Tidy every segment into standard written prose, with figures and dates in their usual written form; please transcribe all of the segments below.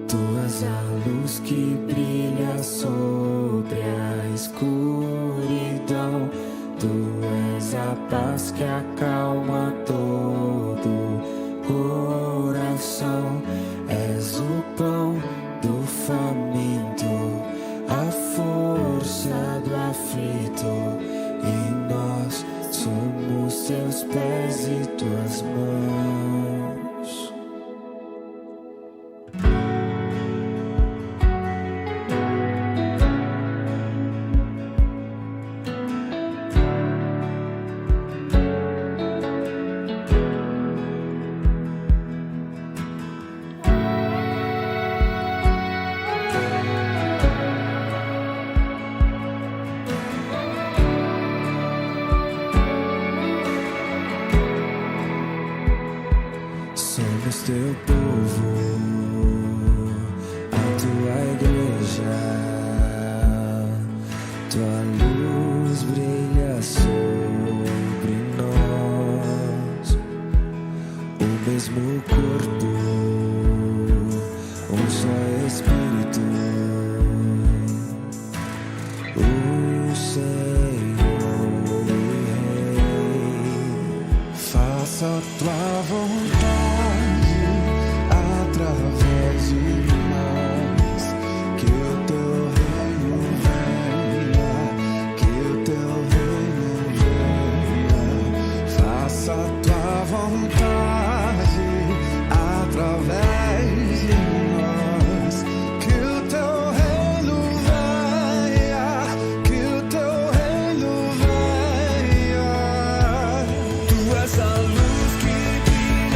Tu és a luz que brilha sobre a escuridão. Tu és a paz que acalma todo coração. És o pão do faminto, a força do aflito. E nós somos teus pés e tuas mãos. Somos teu povo, a tua igreja. Tua luz brilha sobre nós. O mesmo corpo, um só Espírito. O Senhor e Rei. Faça a tua vontade através de nós, que o teu reino venha, que o teu reino venha. Faça a tua vontade através de nós, que o teu reino venha, que o teu reino venha. Tu és a luz que brilha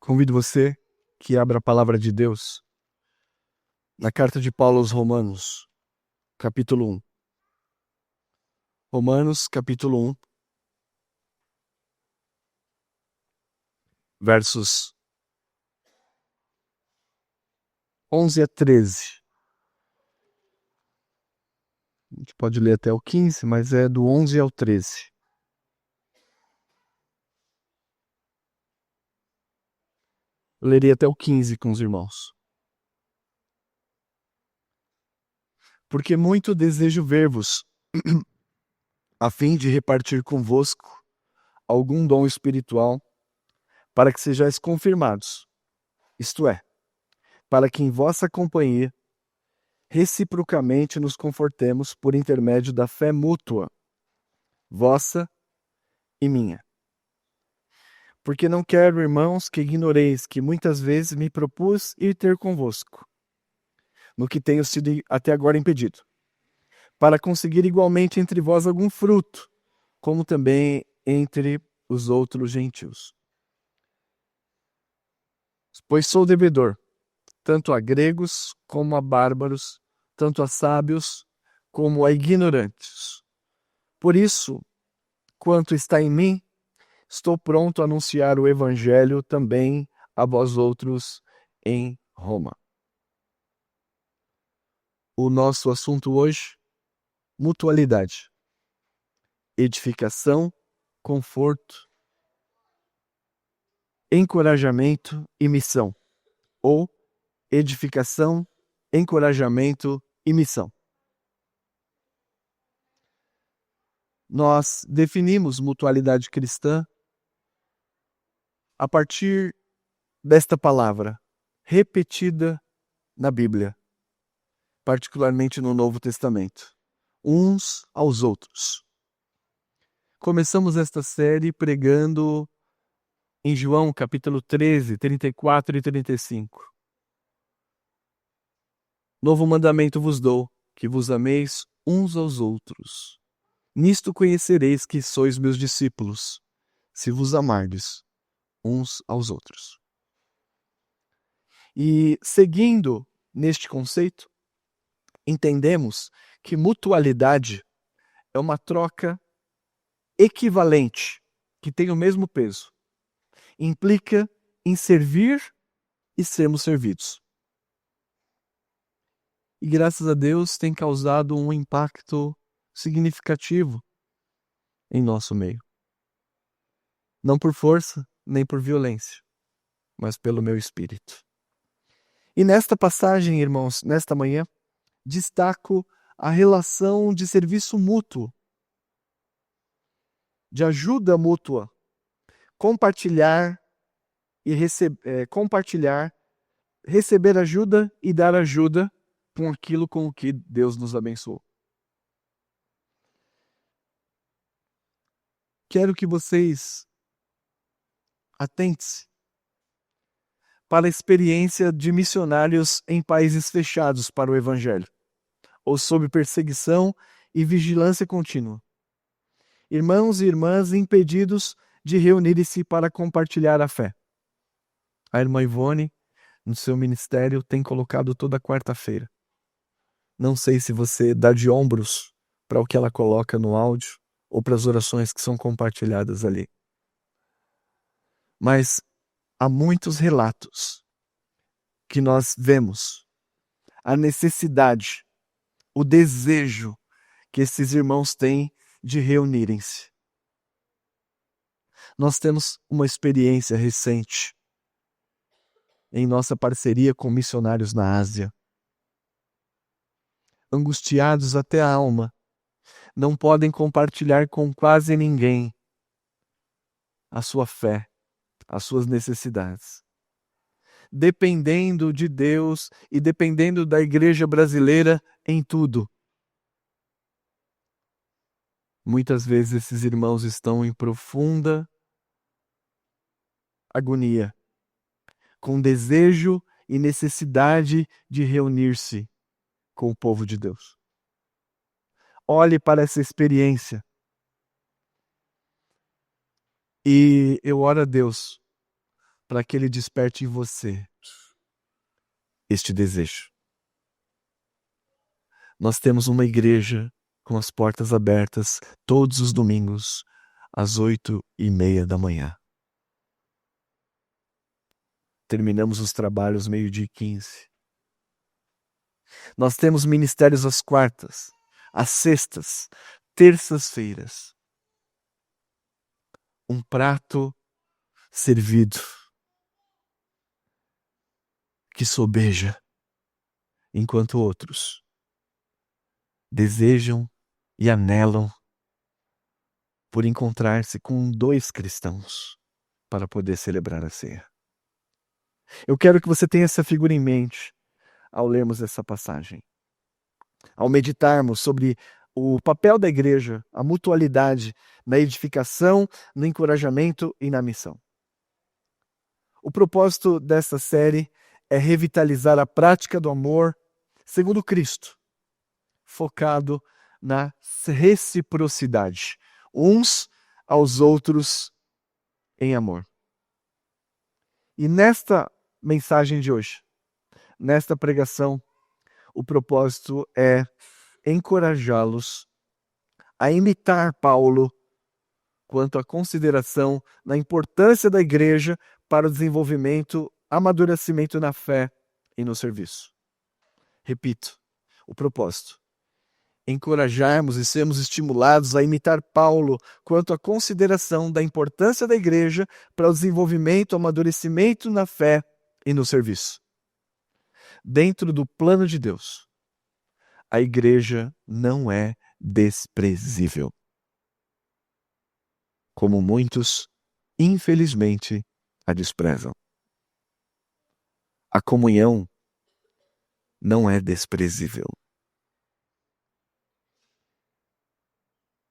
Convido você que abra a palavra de Deus na carta de Paulo aos Romanos, capítulo 1. Romanos, capítulo 1, versos 11 a 13. A gente pode ler até o 15, mas é do 11 ao 13. Eu leria até o 15 com os irmãos. Porque muito desejo ver-vos, a fim de repartir convosco algum dom espiritual, para que sejais confirmados, isto é, para que em vossa companhia reciprocamente nos confortemos por intermédio da fé mútua, vossa e minha. Porque não quero, irmãos, que ignoreis que muitas vezes me propus ir ter convosco, no que tenho sido até agora impedido, para conseguir igualmente entre vós algum fruto, como também entre os outros gentios. Pois sou devedor, tanto a gregos como a bárbaros, tanto a sábios como a ignorantes. Por isso, quanto está em mim, estou pronto a anunciar o evangelho também a vós outros em Roma. O nosso assunto hoje, mutualidade, edificação, conforto, encorajamento e missão, ou edificação, encorajamento e missão. Nós definimos mutualidade cristã a partir desta palavra, repetida na Bíblia, particularmente no Novo Testamento, uns aos outros. Começamos esta série pregando em João capítulo 13, 34 e 35. Novo mandamento vos dou, que vos ameis uns aos outros. Nisto conhecereis que sois meus discípulos, se vos amardes uns aos outros. E seguindo neste conceito, entendemos que mutualidade é uma troca equivalente, que tem o mesmo peso. Implica em servir e sermos servidos. E graças a Deus tem causado um impacto significativo em nosso meio. Não por força, nem por violência, mas pelo meu espírito. E nesta passagem, irmãos, nesta manhã, destaco a relação de serviço mútuo, de ajuda mútua, compartilhar, receber ajuda e dar ajuda com aquilo com o que Deus nos abençoou. Quero que vocês atentem-se para a experiência de missionários em países fechados para o Evangelho, ou sob perseguição e vigilância contínua. Irmãos e irmãs impedidos de reunirem-se para compartilhar a fé. A irmã Ivone, no seu ministério, tem colocado toda quarta-feira. Não sei se você dá de ombros para o que ela coloca no áudio ou para as orações que são compartilhadas ali. Mas há muitos relatos que nós vemos a necessidade, o desejo que esses irmãos têm de reunirem-se. Nós temos uma experiência recente em nossa parceria com missionários na Ásia. Angustiados até a alma, não podem compartilhar com quase ninguém a sua fé, as suas necessidades. Dependendo de Deus e dependendo da igreja brasileira em tudo. Muitas vezes esses irmãos estão em profunda agonia, com desejo e necessidade de reunir-se com o povo de Deus. Olhe para essa experiência. E eu oro a Deus para que Ele desperte em você este desejo. Nós temos uma igreja com as portas abertas todos os domingos, às 8:30 da manhã. Terminamos os trabalhos 12:15. Nós temos ministérios às quartas, às sextas, terças-feiras. Um prato servido que sobeja, enquanto outros desejam e anelam por encontrar-se com 2 cristãos para poder celebrar a ceia. Eu quero que você tenha essa figura em mente ao lermos essa passagem. Ao meditarmos sobre o papel da igreja, a mutualidade na edificação, no encorajamento e na missão. O propósito dessa série é revitalizar a prática do amor segundo Cristo, focado na reciprocidade, uns aos outros em amor. E nesta mensagem de hoje, nesta pregação, o propósito é encorajá-los a imitar Paulo quanto à consideração na importância da igreja para o desenvolvimento, amadurecimento na fé e no serviço. Repito, o propósito: encorajarmos e sermos estimulados a imitar Paulo quanto à consideração da importância da igreja para o desenvolvimento, amadurecimento na fé e no serviço. Dentro do plano de Deus, a igreja não é desprezível, como muitos, infelizmente, a desprezam. A comunhão não é desprezível.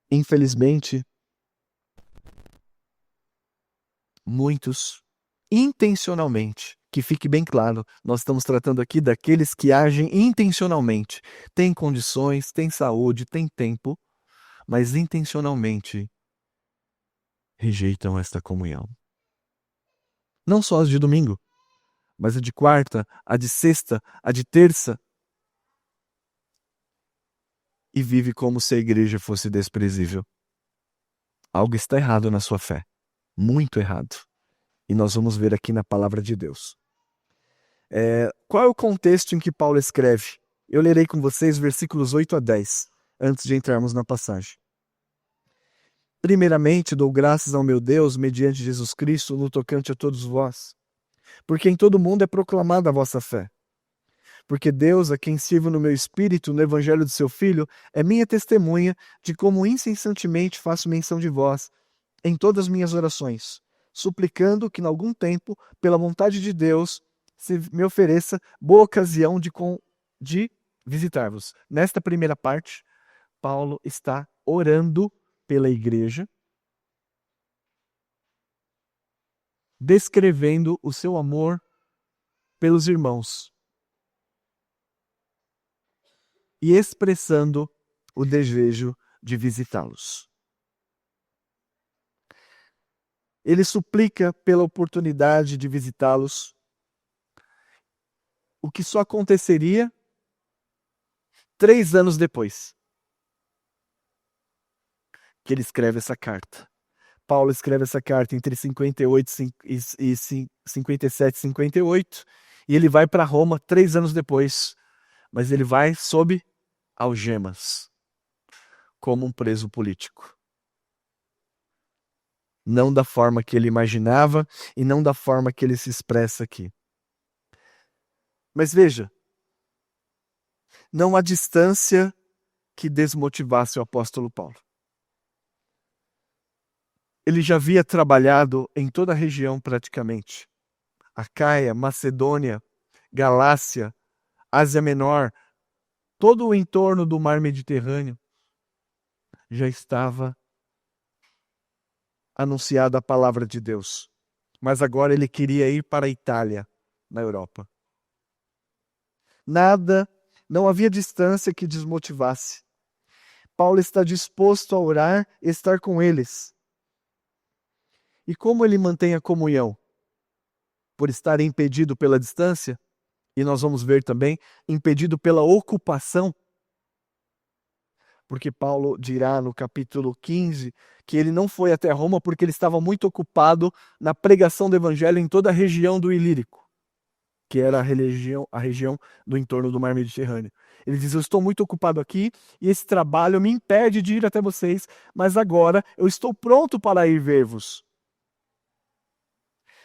Infelizmente, muitos, intencionalmente, que fique bem claro, nós estamos tratando aqui daqueles que agem intencionalmente, têm condições, têm saúde, têm tempo, mas intencionalmente rejeitam esta comunhão. Não só as de domingo, mas a de quarta, a de sexta, a de terça. E vive como se a igreja fosse desprezível. Algo está errado na sua fé. Muito errado. E nós vamos ver aqui na palavra de Deus. Qual é o contexto em que Paulo escreve? Eu lerei com vocês versículos 8 a 10, antes de entrarmos na passagem. Primeiramente, dou graças ao meu Deus, mediante Jesus Cristo, no tocante a todos vós, porque em todo mundo é proclamada a vossa fé. Porque Deus, a quem sirvo no meu espírito, no evangelho do seu Filho, é minha testemunha de como incessantemente faço menção de vós em todas as minhas orações, suplicando que, em algum tempo, pela vontade de Deus, se me ofereça boa ocasião de visitar-vos. Nesta primeira parte, Paulo está orando pela igreja, descrevendo o seu amor pelos irmãos e expressando o desejo de visitá-los. Ele suplica pela oportunidade de visitá-los, o que só aconteceria 3 anos depois que ele escreve essa carta. Paulo escreve essa carta entre 57 e 58, e ele vai para Roma 3 anos depois, mas ele vai sob algemas, como um preso político. Não da forma que ele imaginava e não da forma que ele se expressa aqui. Mas veja, não há distância que desmotivasse o apóstolo Paulo. Ele já havia trabalhado em toda a região praticamente. Acaia, Macedônia, Galácia, Ásia Menor, todo o entorno do mar Mediterrâneo já estava anunciada a palavra de Deus. Mas agora ele queria ir para a Itália, na Europa. Não havia distância que desmotivasse. Paulo está disposto a orar e estar com eles. E como ele mantém a comunhão? por estar impedido pela distância, e nós vamos ver também, impedido pela ocupação, porque Paulo dirá no capítulo 15 que ele não foi até Roma porque ele estava muito ocupado na pregação do evangelho em toda a região do Ilírico, que era a região do entorno do mar Mediterrâneo. Ele diz, eu estou muito ocupado aqui e esse trabalho me impede de ir até vocês, mas agora eu estou pronto para ir ver-vos.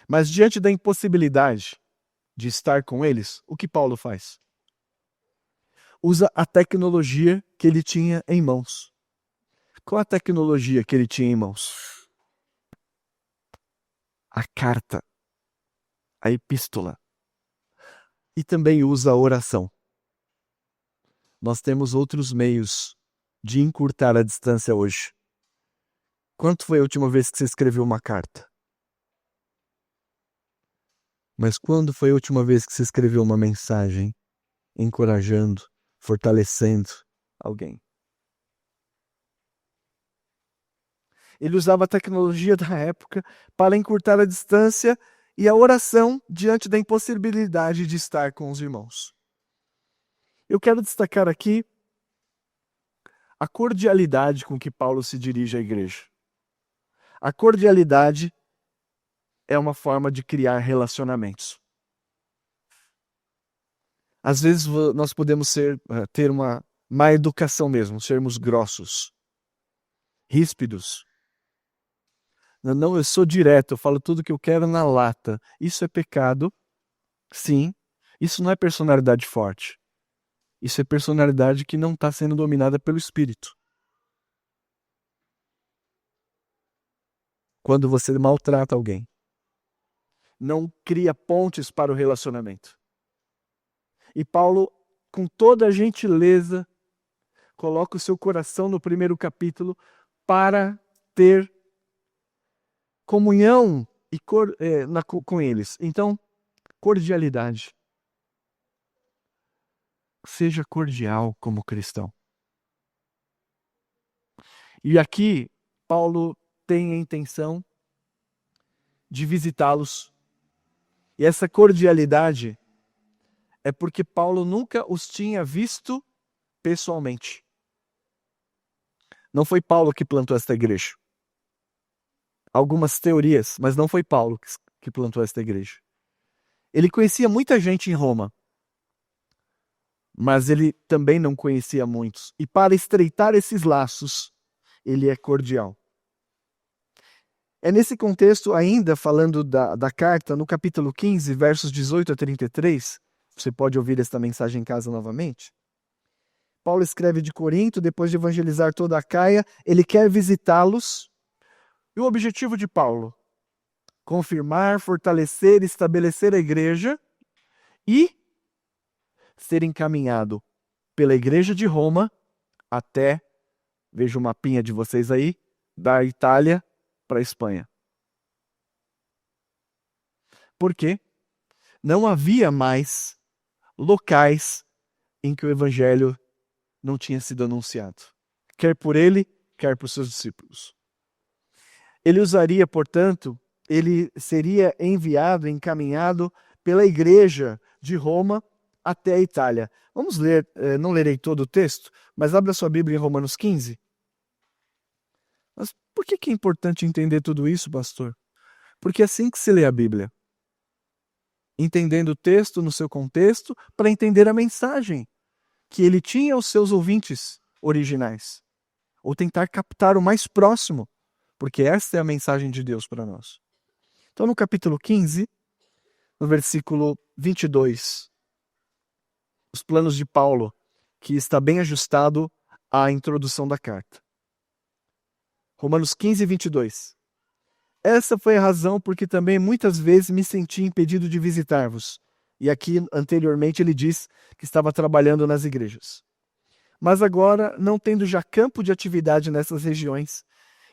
Mas diante da impossibilidade de estar com eles, o que Paulo faz? Usa a tecnologia que ele tinha em mãos. Qual a tecnologia que ele tinha em mãos? A carta, a epístola. E também usa a oração. Nós temos outros meios de encurtar a distância hoje. Quando foi a última vez que você escreveu uma carta? Mas quando foi a última vez que você escreveu uma mensagem encorajando, fortalecendo alguém? Ele usava a tecnologia da época para encurtar a distância e a oração diante da impossibilidade de estar com os irmãos. Eu quero destacar aqui a cordialidade com que Paulo se dirige à igreja. A cordialidade é uma forma de criar relacionamentos. Às vezes nós podemos ter uma má educação mesmo, sermos grossos, ríspidos. Não, eu sou direto, eu falo tudo que eu quero na lata. Isso é pecado? Sim. Isso não é personalidade forte. Isso é personalidade que não está sendo dominada pelo Espírito. Quando você maltrata alguém, não cria pontes para o relacionamento. E Paulo, com toda a gentileza, coloca o seu coração no primeiro capítulo para ter comunhão com eles. Então, cordialidade. Seja cordial como cristão. E aqui, Paulo tem a intenção de visitá-los. E essa cordialidade é porque Paulo nunca os tinha visto pessoalmente. Não foi Paulo que plantou esta igreja. Algumas teorias, mas não foi Paulo que plantou esta igreja. Ele conhecia muita gente em Roma, mas ele também não conhecia muitos. E para estreitar esses laços, ele é cordial. É nesse contexto, ainda falando da carta, no capítulo 15, versos 18 a 33, você pode ouvir esta mensagem em casa novamente. Paulo escreve de Corinto, depois de evangelizar toda a Caia, ele quer visitá-los. E o objetivo de Paulo? Confirmar, fortalecer, estabelecer a igreja e ser encaminhado pela igreja de Roma até, veja o mapinha de vocês aí, da Itália para a Espanha. Por quê? Não havia mais locais em que o evangelho não tinha sido anunciado, quer por ele, quer por seus discípulos. Ele usaria, portanto, ele seria enviado, encaminhado pela igreja de Roma até a Itália. Vamos ler, não lerei todo o texto, mas abra sua Bíblia em Romanos 15. Mas por que é importante entender tudo isso, pastor? Porque é assim que se lê a Bíblia. Entendendo o texto no seu contexto, para entender a mensagem que ele tinha aos seus ouvintes originais. Ou tentar captar o mais próximo, porque esta é a mensagem de Deus para nós. Então, no capítulo 15, no versículo 22, os planos de Paulo, que está bem ajustado à introdução da carta. Romanos 15, 22. Essa foi a razão porque também muitas vezes me senti impedido de visitar-vos. E aqui, anteriormente, ele diz que estava trabalhando nas igrejas. Mas agora, não tendo já campo de atividade nessas regiões,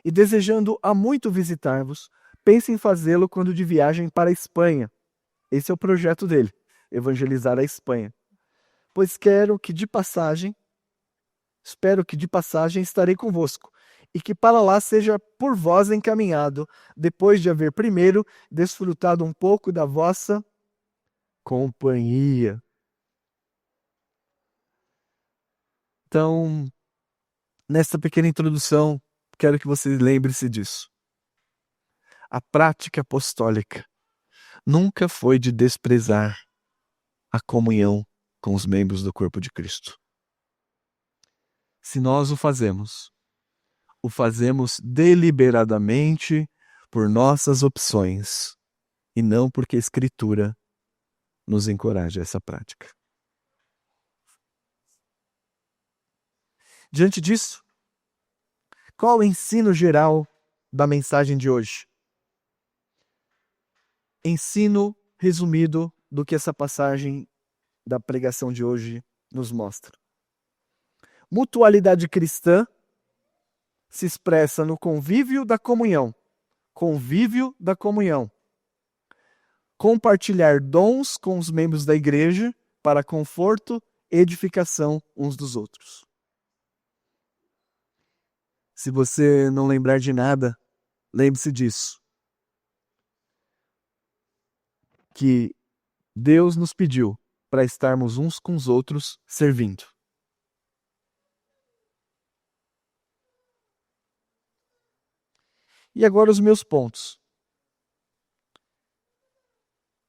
e desejando há muito visitar-vos, pense em fazê-lo quando de viagem para a Espanha. Esse é o projeto dele, evangelizar a Espanha. Pois espero que de passagem estarei convosco, e que para lá seja por vós encaminhado, depois de haver primeiro desfrutado um pouco da vossa companhia. Então, nesta pequena introdução, quero que você lembre-se disso. A prática apostólica nunca foi de desprezar a comunhão com os membros do corpo de Cristo. Se nós o fazemos deliberadamente por nossas opções e não porque a Escritura nos encoraja a essa prática. Diante disso, qual o ensino geral da mensagem de hoje? Ensino resumido do que essa passagem da pregação de hoje nos mostra. Mutualidade cristã se expressa no convívio da comunhão. Convívio da comunhão. Compartilhar dons com os membros da igreja para conforto e edificação uns dos outros. Se você não lembrar de nada, lembre-se disso. Que Deus nos pediu para estarmos uns com os outros servindo. E agora os meus pontos.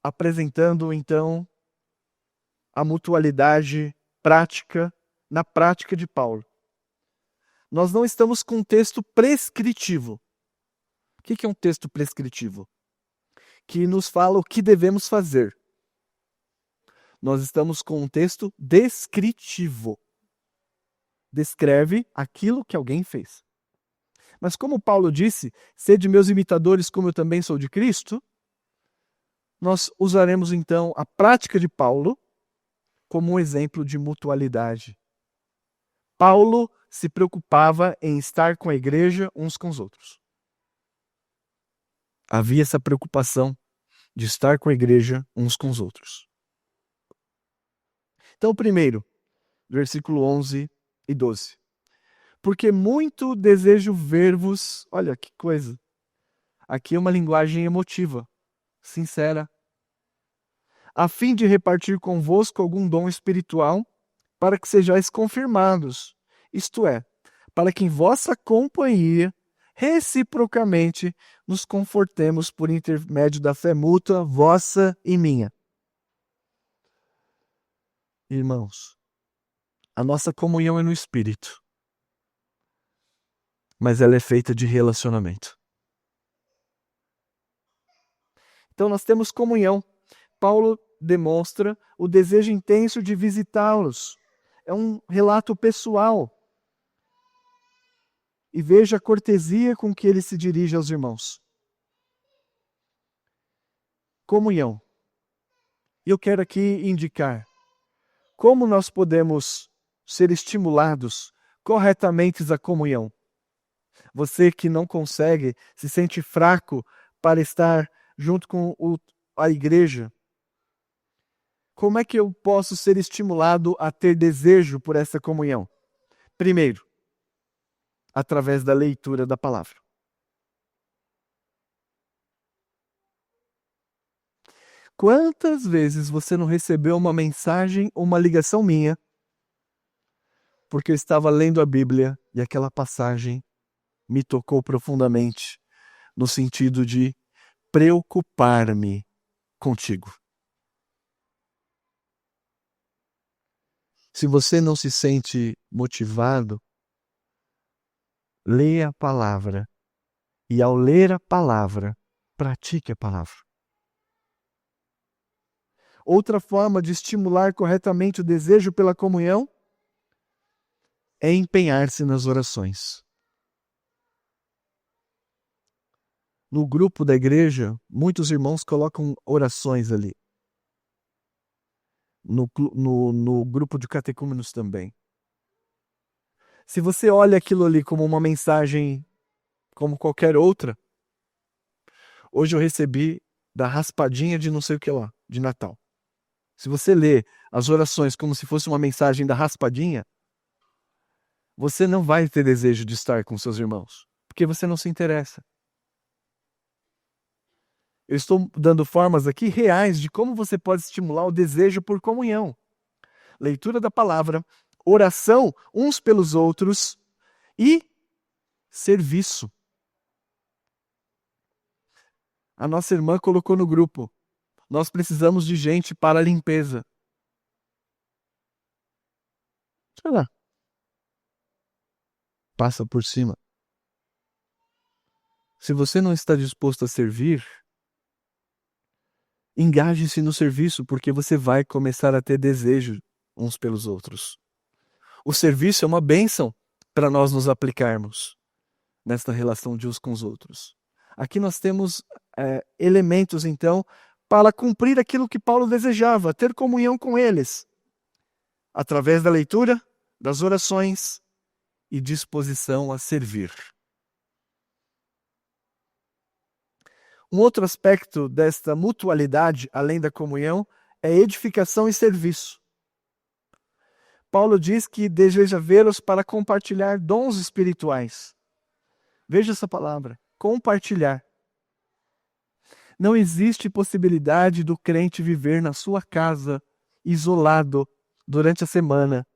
Apresentando, então, a mutualidade prática na prática de Paulo. Nós não estamos com um texto prescritivo. O que é um texto prescritivo? Que nos fala o que devemos fazer. Nós estamos com um texto descritivo. Descreve aquilo que alguém fez. Mas como Paulo disse, sede meus imitadores como eu também sou de Cristo, nós usaremos então a prática de Paulo como um exemplo de mutualidade. Paulo se preocupava em estar com a igreja uns com os outros. Havia essa preocupação de estar com a igreja uns com os outros. Então, primeiro, versículo 11 e 12. Porque muito desejo ver-vos... Olha que coisa. Aqui é uma linguagem emotiva, sincera. A fim de repartir convosco algum dom espiritual, para que sejais confirmados. Isto é, para que em vossa companhia, reciprocamente, nos confortemos por intermédio da fé mútua, vossa e minha. Irmãos, a nossa comunhão é no Espírito, mas ela é feita de relacionamento. Então nós temos comunhão. Paulo demonstra o desejo intenso de visitá-los. É um relato pessoal. E veja a cortesia com que ele se dirige aos irmãos. Comunhão. Eu quero aqui indicar como nós podemos ser estimulados corretamente à comunhão. Você que não consegue, se sente fraco para estar junto com a igreja. Como é que eu posso ser estimulado a ter desejo por essa comunhão? Primeiro, através da leitura da palavra. Quantas vezes você não recebeu uma mensagem ou uma ligação minha porque eu estava lendo a Bíblia e aquela passagem me tocou profundamente no sentido de preocupar-me contigo? Se você não se sente motivado, leia a palavra e ao ler a palavra, pratique a palavra. Outra forma de estimular corretamente o desejo pela comunhão é empenhar-se nas orações. No grupo da igreja, muitos irmãos colocam orações ali. No grupo de catecúmenos também. Se você olha aquilo ali como uma mensagem como qualquer outra, hoje eu recebi da raspadinha de não sei o que lá, de Natal. Se você lê as orações como se fosse uma mensagem da raspadinha, você não vai ter desejo de estar com seus irmãos, porque você não se interessa. Eu estou dando formas aqui reais de como você pode estimular o desejo por comunhão. Leitura da palavra, oração uns pelos outros e serviço. A nossa irmã colocou no grupo: nós precisamos de gente para a limpeza. Sei lá. Passa por cima. Se você não está disposto a servir, engaje-se no serviço, porque você vai começar a ter desejo uns pelos outros. O serviço é uma bênção para nós nos aplicarmos nesta relação de uns com os outros. Aqui nós temos elementos, então, para cumprir aquilo que Paulo desejava, ter comunhão com eles, através da leitura, das orações e disposição a servir. Um outro aspecto desta mutualidade, além da comunhão, é edificação e serviço. Paulo diz que deseja vê-los para compartilhar dons espirituais. Veja essa palavra, compartilhar. Não existe possibilidade do crente viver na sua casa, isolado, durante a semana,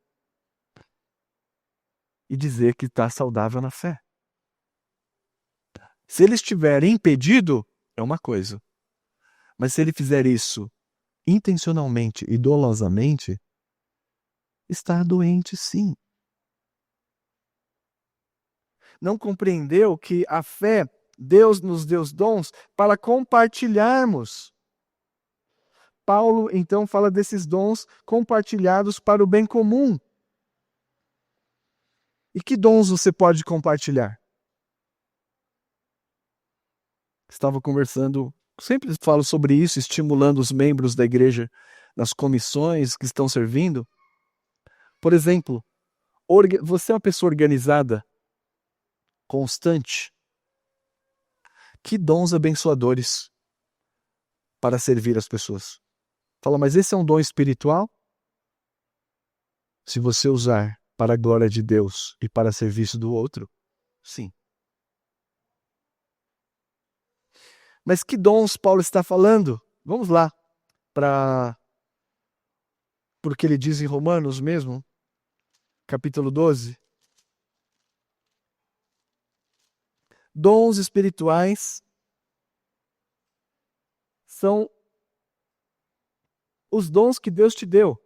e dizer que está saudável na fé. Se ele estiver impedido, é uma coisa. Mas se ele fizer isso intencionalmente e dolosamente, está doente sim. Não compreendeu que a fé, Deus nos deu dons para compartilharmos. Paulo, então, fala desses dons compartilhados para o bem comum. E que dons você pode compartilhar? Estava conversando, sempre falo sobre isso, estimulando os membros da igreja nas comissões que estão servindo. Por exemplo, você é uma pessoa organizada, constante. Que dons abençoadores para servir as pessoas. Fala, mas esse é um dom espiritual? Se você usar para a glória de Deus e para serviço do outro, sim. Mas que dons Paulo está falando? Vamos lá para porque ele diz em Romanos mesmo, capítulo 12. Dons espirituais são os dons que Deus te deu.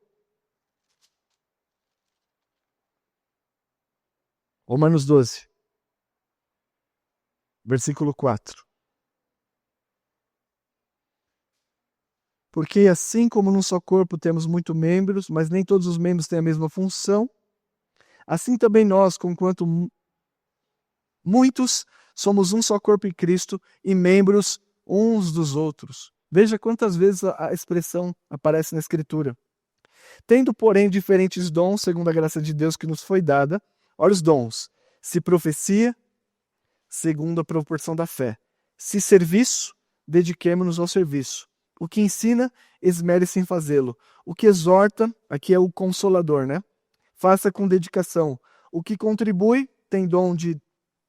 Romanos 12, versículo 4. Porque assim como num só corpo temos muitos membros, mas nem todos os membros têm a mesma função, assim também nós, conquanto muitos, somos um só corpo em Cristo e membros uns dos outros. Veja quantas vezes a expressão aparece na Escritura. Tendo, porém, diferentes dons, segundo a graça de Deus que nos foi dada. Olha os dons. Se profecia, segundo a proporção da fé. Se serviço, dediquemo-nos ao serviço. O que ensina, esmere-se em fazê-lo. O que exorta, aqui é o consolador, né? Faça com dedicação. O que contribui, tem dom de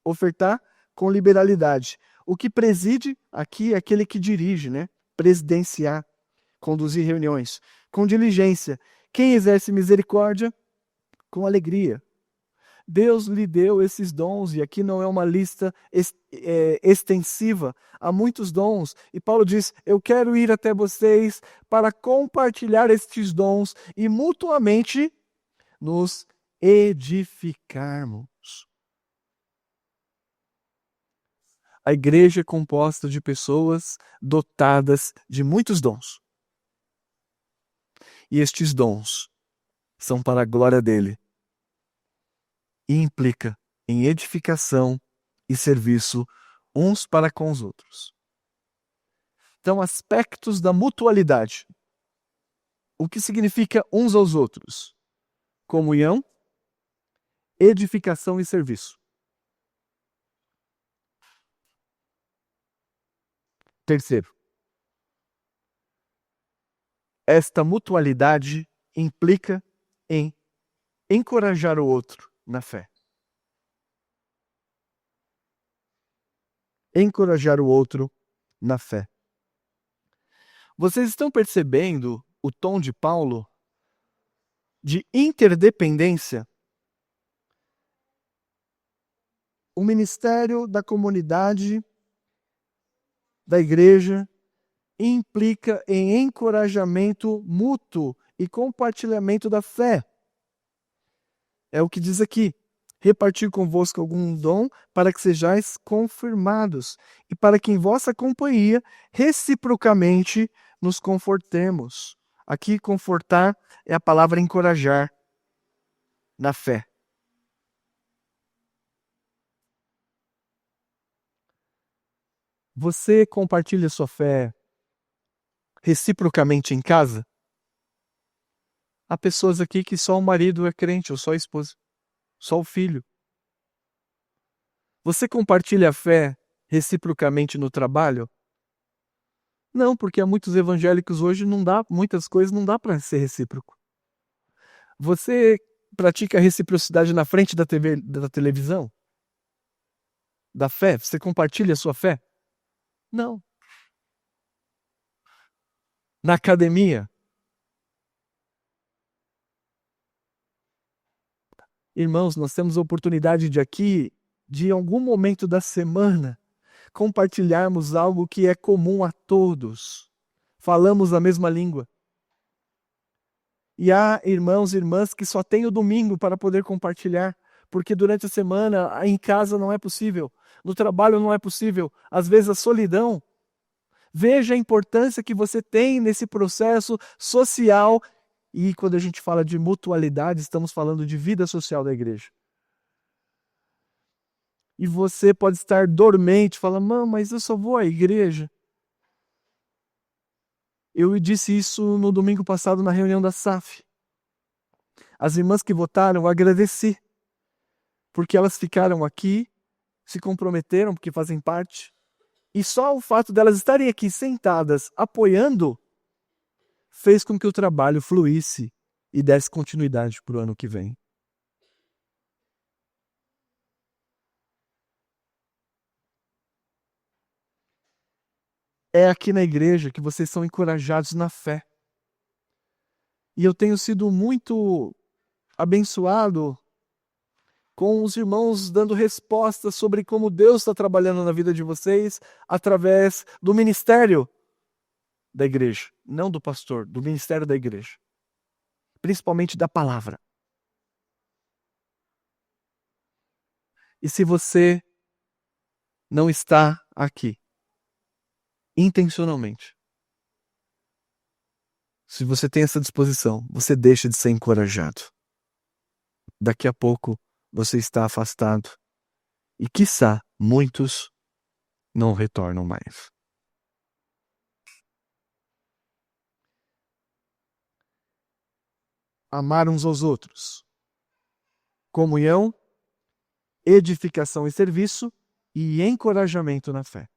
ofertar com liberalidade. O que preside, aqui é aquele que dirige, né? Presidenciar, conduzir reuniões. Com diligência. Quem exerce misericórdia, com alegria. Deus lhe deu esses dons, e aqui não é uma lista extensiva, há muitos dons, e Paulo diz, eu quero ir até vocês para compartilhar estes dons e mutuamente nos edificarmos. A igreja é composta de pessoas dotadas de muitos dons. E estes dons são para a glória dele. E implica em edificação e serviço uns para com os outros. Então, aspectos da mutualidade. O que significa uns aos outros? Comunhão, edificação e serviço. Terceiro, esta mutualidade implica em encorajar o outro na fé. encorajar o outro na fé. Vocês estão percebendo o tom de Paulo de interdependência? O ministério da comunidade, da igreja, implica em encorajamento mútuo e compartilhamento da fé. É o que diz aqui. Repartir convosco algum dom, para que sejais confirmados, e para que em vossa companhia reciprocamente nos confortemos. Aqui, confortar é a palavra encorajar na fé. Você compartilha sua fé reciprocamente em casa? Há pessoas aqui que só o marido é crente, ou só a esposa, só o filho. Você compartilha a fé reciprocamente no trabalho? Não, porque há muitos evangélicos hoje, muitas coisas não dá para ser recíproco. Você pratica a reciprocidade na frente da TV, da televisão? Da fé? Você compartilha a sua fé? Não. Na academia? Irmãos, nós temos a oportunidade de aqui, de algum momento da semana, compartilharmos algo que é comum a todos. Falamos a mesma língua. E há irmãos e irmãs que só têm o domingo para poder compartilhar, porque durante a semana em casa não é possível, no trabalho não é possível, às vezes a solidão. Veja a importância que você tem nesse processo social, e quando a gente fala de mutualidade, estamos falando de vida social da igreja. E você pode estar dormente, fala, mas eu só vou à igreja. Eu disse isso no domingo passado na reunião da SAF. As irmãs que votaram, eu agradeci, porque elas ficaram aqui, se comprometeram, porque fazem parte, e só o fato delas estarem aqui sentadas, apoiando, fez com que o trabalho fluísse e desse continuidade para o ano que vem. É aqui na igreja que vocês são encorajados na fé. E eu tenho sido muito abençoado com os irmãos dando respostas sobre como Deus está trabalhando na vida de vocês através do ministério da igreja. Não do pastor, do ministério da igreja. Principalmente da palavra. E se você não está aqui, intencionalmente, se você tem essa disposição, você deixa de ser encorajado. Daqui a pouco você está afastado e, quiçá, muitos não retornam mais. Amar uns aos outros. Comunhão, edificação e serviço e encorajamento na fé.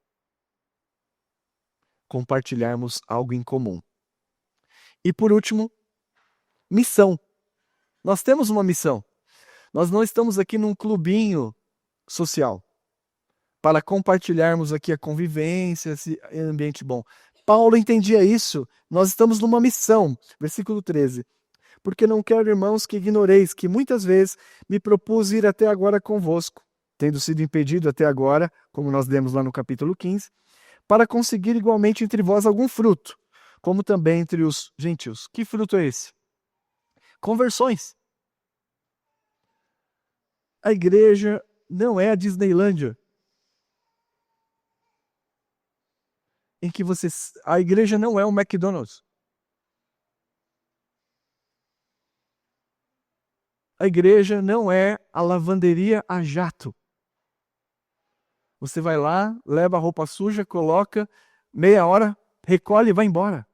Compartilharmos algo em comum. E por último, missão. Nós temos uma missão. Nós não estamos aqui num clubinho social para compartilharmos aqui a convivência, esse ambiente bom. Paulo entendia isso. Nós estamos numa missão. Versículo 13. Porque não quero, irmãos, que ignoreis que muitas vezes me propus ir até agora convosco, tendo sido impedido até agora, como nós lemos lá no capítulo 15, para conseguir igualmente entre vós algum fruto, como também entre os gentios. Que fruto é esse? Conversões. A igreja não é a Disneylândia, em que a igreja não é um McDonald's. A igreja não é a lavanderia a jato. Você vai lá, leva a roupa suja, coloca, meia hora, recolhe e vai embora.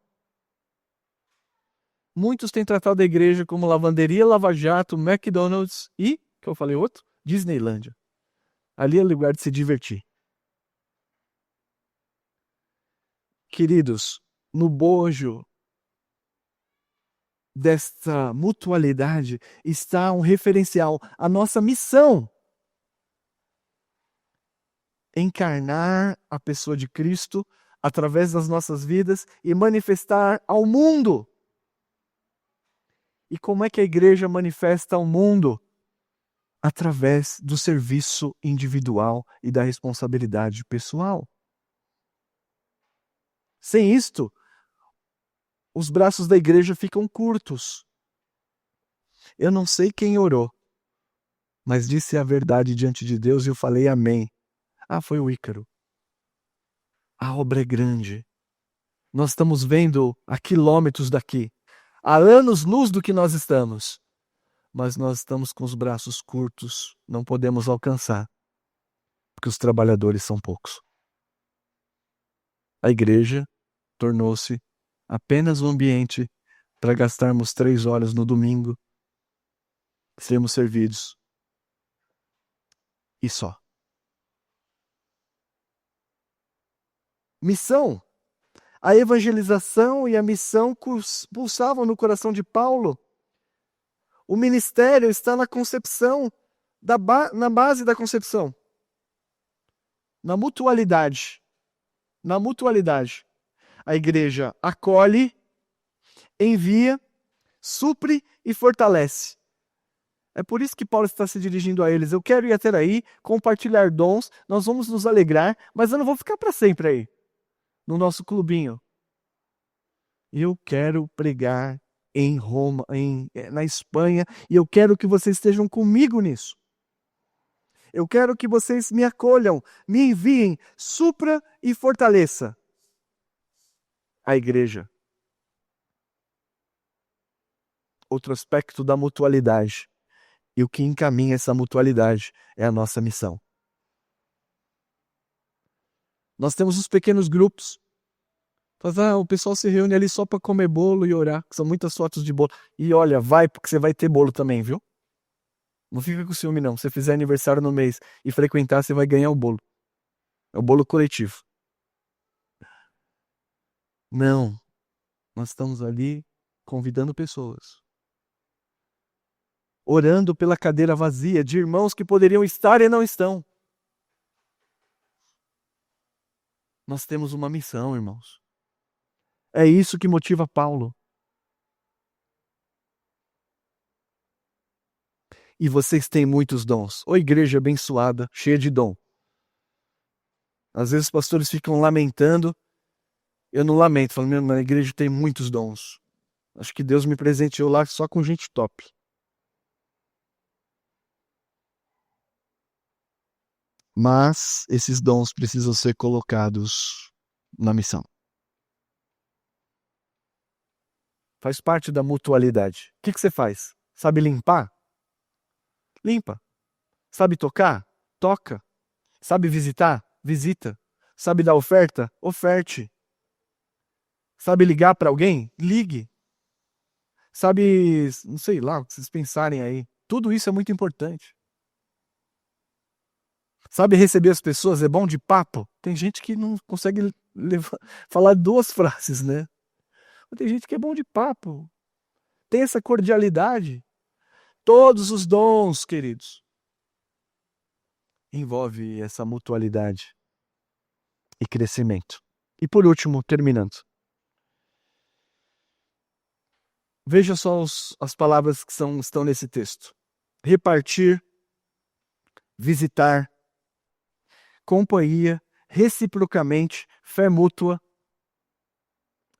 Muitos têm tratado a igreja como lavanderia, lava-jato, McDonald's e, que eu falei outro, Disneylândia. Ali é lugar de se divertir. Queridos, no bojo desta mutualidade está um referencial, a nossa missão. encarnar a pessoa de Cristo através das nossas vidas e manifestar ao mundo. E como é que a igreja manifesta ao mundo? Através do serviço individual e da responsabilidade pessoal. Sem isto, os braços da igreja ficam curtos. Eu não sei quem orou, mas disse a verdade diante de Deus e eu falei amém. Foi o Ícaro. A obra é grande. Nós estamos vendo a quilômetros daqui, a anos-luz do que nós estamos. Mas nós estamos com os braços curtos, não podemos alcançar, porque os trabalhadores são poucos. A igreja tornou-se apenas um ambiente para gastarmos 3 horas no domingo, sermos servidos e só. Missão. A evangelização e a missão pulsavam no coração de Paulo. O ministério está na concepção, na base da concepção. Na mutualidade. Na mutualidade. A igreja acolhe, envia, supre e fortalece. É por isso que Paulo está se dirigindo a eles. Eu quero ir até aí, compartilhar dons, nós vamos nos alegrar, mas eu não vou ficar para sempre aí, no nosso clubinho. Eu quero pregar em Roma, na Espanha, e eu quero que vocês estejam comigo nisso. Eu quero que vocês me acolham, me enviem, supra e fortaleça a igreja. Outro aspecto da mutualidade. E o que encaminha essa mutualidade é a nossa missão. Nós temos os pequenos grupos. O pessoal se reúne ali só para comer bolo e orar, que são muitas fotos de bolo. E olha, vai, porque você vai ter bolo também, viu? Não fica com ciúme, não. Se você fizer aniversário no mês e frequentar, você vai ganhar o bolo. É o bolo coletivo. Não. Nós estamos ali convidando pessoas. Orando pela cadeira vazia de irmãos que poderiam estar e não estão. Nós temos uma missão, irmãos. É isso que motiva Paulo. E vocês têm muitos dons. Ô igreja abençoada, cheia de dom. Às vezes os pastores ficam lamentando. Eu não lamento, falo, minha igreja tem muitos dons. Acho que Deus me presenteou lá só com gente top. Mas esses dons precisam ser colocados na missão. Faz parte da mutualidade. O que você faz? Sabe limpar? Limpa. Sabe tocar? Toca. Sabe visitar? Visita. Sabe dar oferta? Oferte. Sabe ligar para alguém? Ligue. Sabe, não sei lá, o que vocês pensarem aí. Tudo isso é muito importante. Sabe receber as pessoas? É bom de papo? Tem gente que não consegue falar 2 frases, né? Tem gente que é bom de papo. Tem essa cordialidade. Todos os dons, queridos, envolve essa mutualidade e crescimento. E por último, terminando. Veja só as palavras que estão nesse texto. Repartir, visitar, companhia, reciprocamente, fé mútua.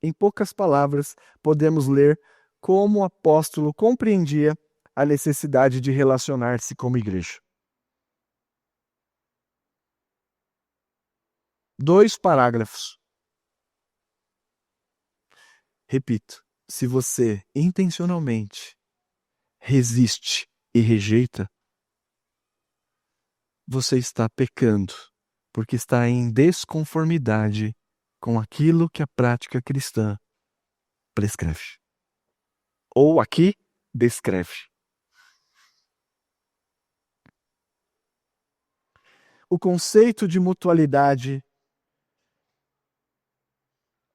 Em poucas palavras, podemos ler como o apóstolo compreendia a necessidade de relacionar-se como igreja. 2 parágrafos. Repito, se você intencionalmente resiste e rejeita, você está pecando, porque está em desconformidade com aquilo que a prática cristã prescreve. Ou aqui, descreve. O conceito de mutualidade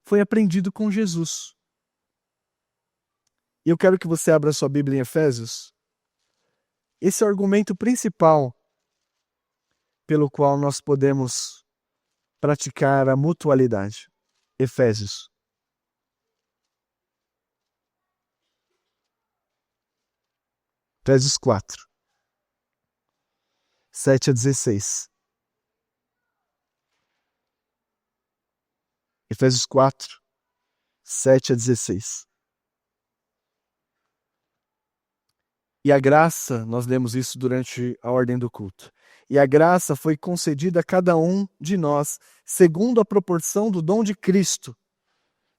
foi aprendido com Jesus. E eu quero que você abra sua Bíblia em Efésios. Esse é o argumento principal pelo qual nós podemos praticar a mutualidade. Efésios. Efésios 4, 7 a 16. Efésios 4, 7 a 16. E a graça, nós lemos isso durante a ordem do culto. E a graça foi concedida a cada um de nós, segundo a proporção do dom de Cristo.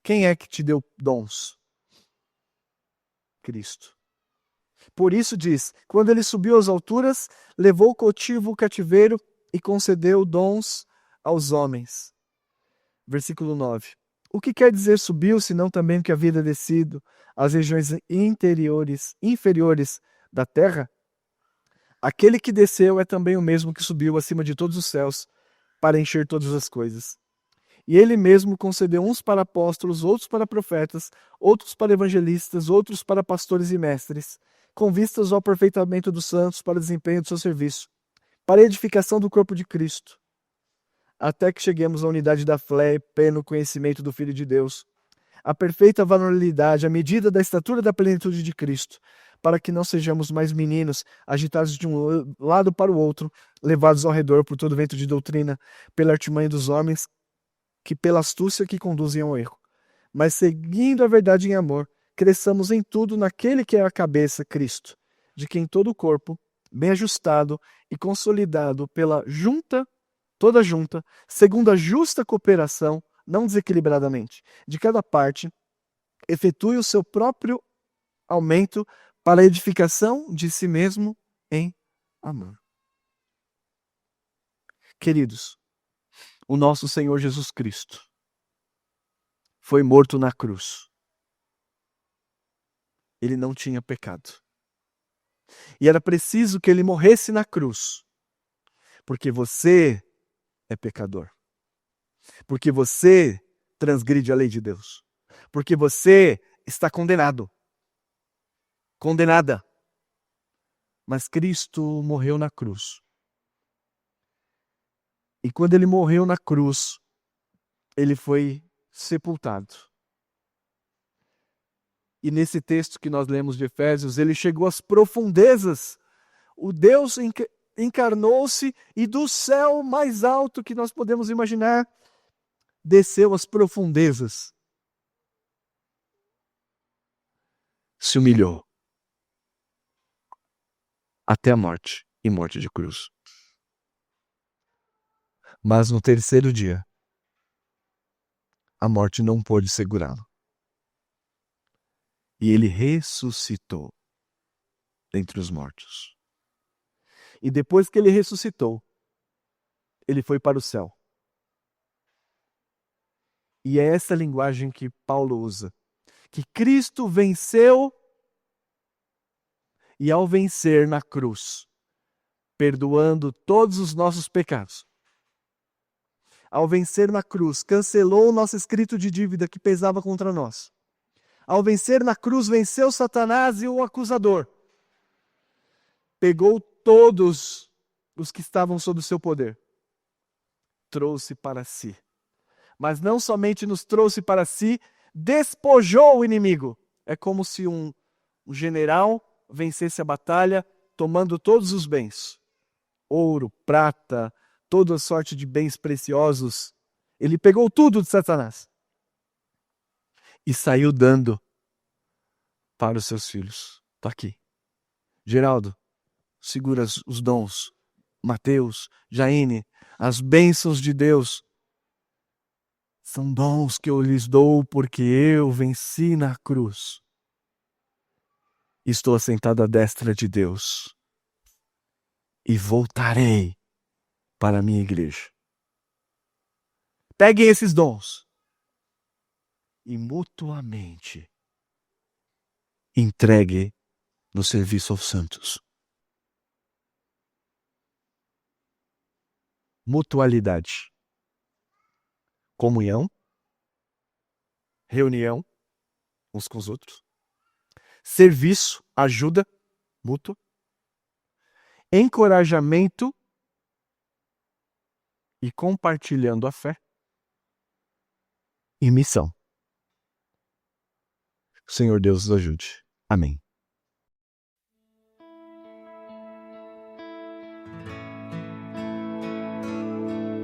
Quem é que te deu dons? Cristo. Por isso diz, quando ele subiu às alturas, levou cautivo o cativeiro e concedeu dons aos homens. Versículo 9. O que quer dizer subiu, senão também que havia descido às regiões inferiores da terra? Aquele que desceu é também o mesmo que subiu acima de todos os céus para encher todas as coisas. E ele mesmo concedeu uns para apóstolos, outros para profetas, outros para evangelistas, outros para pastores e mestres, com vistas ao aperfeiçoamento dos santos para o desempenho do seu serviço, para a edificação do corpo de Cristo, até que cheguemos à unidade da fé e pleno conhecimento do Filho de Deus, a perfeita varonilidade, a medida da estatura da plenitude de Cristo, para que não sejamos mais meninos, agitados de um lado para o outro, levados ao redor por todo vento de doutrina, pela artimanha dos homens, que pela astúcia que conduzem ao erro. Mas seguindo a verdade em amor, cresçamos em tudo naquele que é a cabeça, Cristo, de quem todo o corpo, bem ajustado e consolidado pela toda junta, segundo a justa cooperação, não desequilibradamente, de cada parte, efetue o seu próprio aumento para a edificação de si mesmo em amor. Queridos, o nosso Senhor Jesus Cristo foi morto na cruz. Ele não tinha pecado. E era preciso que ele morresse na cruz, porque você é pecador. Porque você transgride a lei de Deus. Porque você está condenado. Condenada. Mas Cristo morreu na cruz. E quando ele morreu na cruz, ele foi sepultado. E nesse texto que nós lemos de Efésios, ele chegou às profundezas. O Deus encarnou-se e do céu mais alto que nós podemos imaginar, desceu às profundezas. Se humilhou. Até a morte, e morte de cruz. Mas no terceiro dia, a morte não pôde segurá-lo. E ele ressuscitou dentre os mortos. E depois que ele ressuscitou, ele foi para o céu. E é essa linguagem que Paulo usa. Que Cristo venceu e ao vencer na cruz, perdoando todos os nossos pecados, ao vencer na cruz, cancelou o nosso escrito de dívida que pesava contra nós. Ao vencer na cruz, venceu Satanás e o acusador. Pegou todos os que estavam sob o seu poder. Trouxe para si. Mas não somente nos trouxe para si, despojou o inimigo. É como se um general vencesse a batalha tomando todos os bens. Ouro, prata, toda sorte de bens preciosos. Ele pegou tudo de Satanás. E saiu dando para os seus filhos. Está aqui. Geraldo, segura os dons. Mateus, Jaine, as bênçãos de Deus. São dons que eu lhes dou porque eu venci na cruz. Estou assentado à destra de Deus. E voltarei para a minha igreja. Peguem esses dons. E mutuamente entregue no serviço aos santos. Mutualidade. Comunhão. Reunião uns com os outros. Serviço, ajuda mútua. Encorajamento e compartilhando a fé e missão. O Senhor Deus nos ajude. Amém.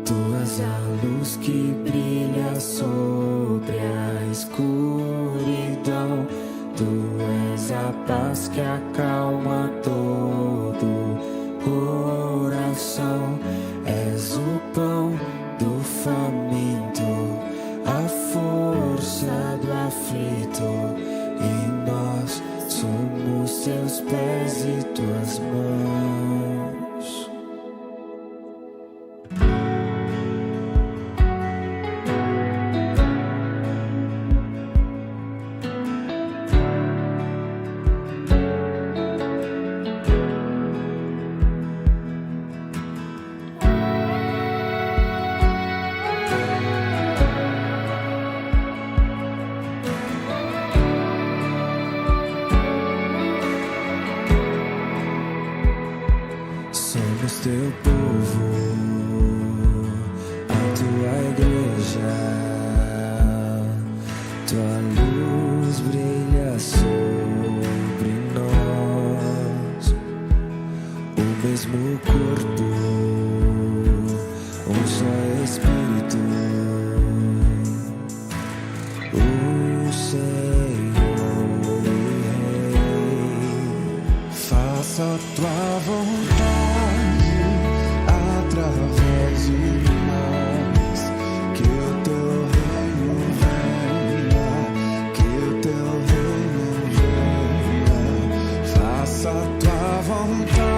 Tu és a luz que brilha sobre a escuridão. Tu és a paz que acalma todo coração. És o pão do faminto, a força do aflito. E nós somos teus pés e tuas mãos. Somos teu povo, a tua igreja. Tua luz brilha sobre nós. O mesmo corpo, um só Espírito. O Senhor e Rei. Faça a tua vontade através de nós, que o teu reino venha, que o teu reino venha. Faça a tua vontade